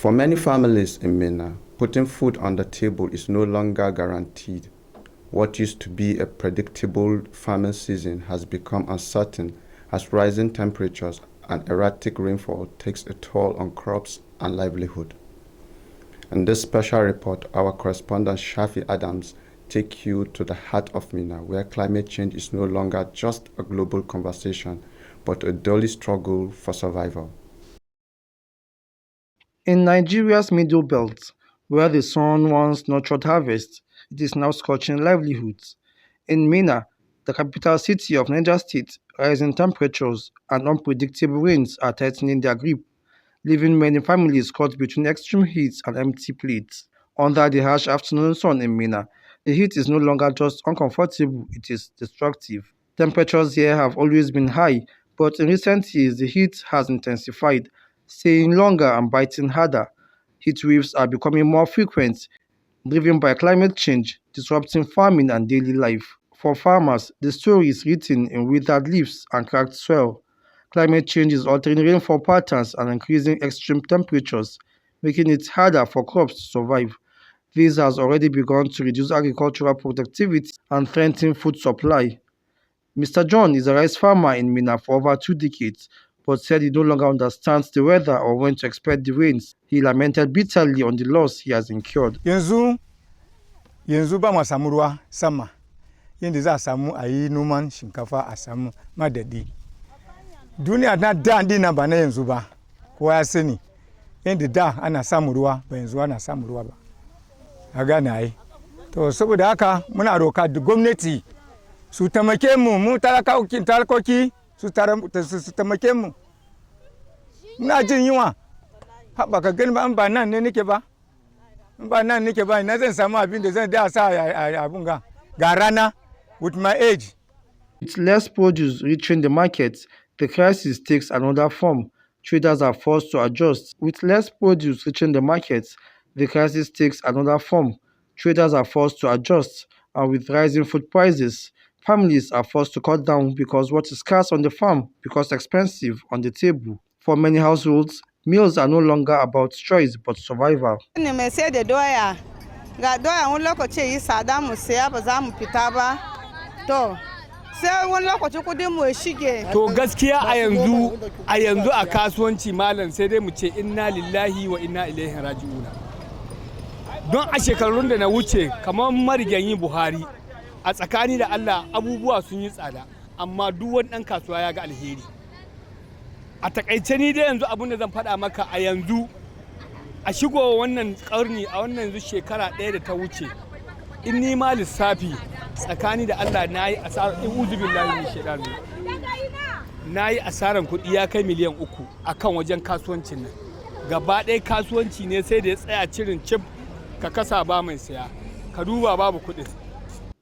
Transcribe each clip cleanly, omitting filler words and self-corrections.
For many families in Minna, putting food on the table is no longer guaranteed. What used to be a predictable farming season has become uncertain as rising temperatures and erratic rainfall takes a toll on crops and livelihood. In this special report, our correspondent Shafii Adams take you to the heart of Minna, where climate change is no longer just a global conversation, but a daily struggle for survival. In Nigeria's Middle Belt, where the sun once nurtured harvest, it is now scorching livelihoods. In Minna, the capital city of Niger State, rising temperatures and unpredictable rains are tightening their grip, leaving many families caught between extreme heat and empty plates. Under the harsh afternoon sun in Minna, the heat is no longer just uncomfortable, it is destructive. Temperatures here have always been high, but in recent years the heat has intensified, staying longer and biting harder. Heat waves are becoming more frequent, driven by climate change, disrupting farming and daily life. For farmers, the story is written in withered leaves and cracked soil. Climate change is altering rainfall patterns and increasing extreme temperatures, making it harder for crops to survive. This has already begun to reduce agricultural productivity and threaten food supply. Mr. John is a rice farmer in Minna for over 2 decades, but said he no longer understands the weather or when to expect the rains. He lamented bitterly on the loss he has incurred. Yanzu ba mu samu ruwa sama. Yanda za a samu a yi noman shinkafa a samu madadi. Duniya na da dina ba na yanzu ba. Kowa ya sani. Yanda da ana samu ruwa ba yanzu ana samu ruwa ba. A gane ai. To saboda haka muna roka da gwamnati su taimake mu talakoki su taimake mu. Muna jin yunwa. Ba ka gani ba an ba nan ne nake ba. With my age. With less produce reaching the market, the crisis takes another form. Traders are forced to adjust. With less produce reaching the market, the crisis takes another form. Traders are forced to adjust. And with rising food prices, families are forced to cut down because what is scarce on the farm becomes expensive on the table. For many households, meals are no longer about choice but survival. To gaskiya a yanzu a kasuwanci malam sai dai mu ce inna lillahi wa inna ilaihi raji'una. Don a shekarun da na wuce kamar marigayi Buhari a tsakani da Allah abubuwa sun yi tsada amma duk wani ɗan kasuwa ya ga alheri. A takaice ni dai yanzu abin da zan faɗa maka a yanzu a shigo wannan ƙarni a wannan yanzu shekara ɗaya da ta wuce in ni ma lissafi tsakani da Allah na yi asarar billahi min shaitan na yi asarar kuɗi ya kai miliyan 3 akan wajen kasuwancin nan gaba ɗaya kasuwanci ne sai da ya tsaya cirin cif ka kasa ba mai saya ka duba babu kuɗi.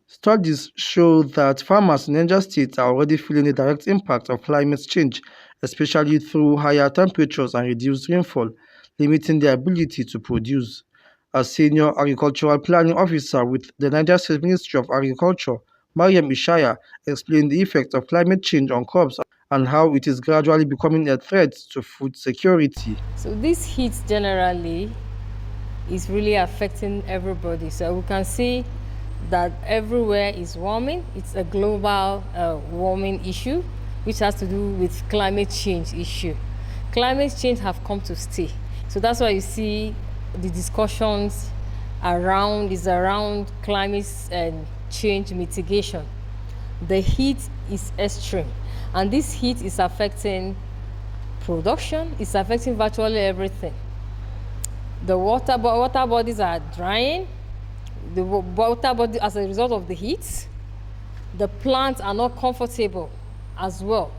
Studies show that farmers in Niger State are already feeling the direct impact of climate change, especially through higher temperatures and reduced rainfall, limiting their ability to produce. A senior agricultural planning officer with the Niger State Ministry of Agriculture, Mariam Ishaya, explained the effect of climate change on crops and how it is gradually becoming a threat to food security. So this heat generally is really affecting everybody. So we can see that everywhere is warming. It's a global warming issue, which has to do with climate change issue. Climate change have come to stay. So that's why you see the discussions around climate change mitigation. The heat is extreme, and this heat is affecting production, it's affecting virtually everything. The water bodies are drying, the water body as a result of the heat. The plants are not comfortable as well.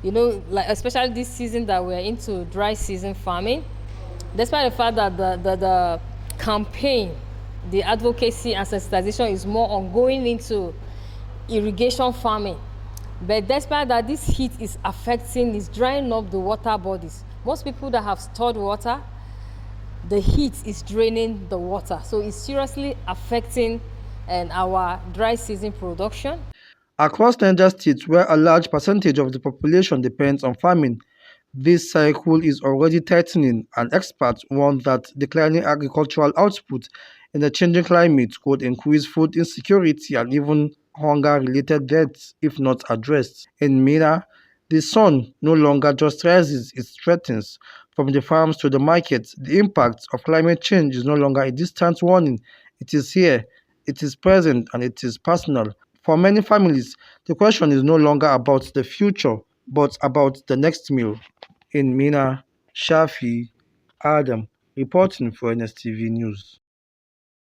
You know, like especially this season that we're into dry season farming. Despite the fact that the campaign, the advocacy and sensitization is more ongoing into irrigation farming. But despite that, this heat is drying up the water bodies. Most people that have stored water, the heat is draining the water. So it's seriously affecting our dry season production. Across Niger State, where a large percentage of the population depends on farming, This cycle is already tightening, and experts warn that declining agricultural output in a changing climate could increase food insecurity and even hunger-related deaths if not addressed. In MENA, the sun no longer just rises, it threatens. From the farms to the markets, the impact of climate change is no longer a distant warning. It is here, it is present, and it is personal. For many families, the question is no longer about the future, but about the next meal. In Mina, Shafii, Adam, reporting for NSTV News.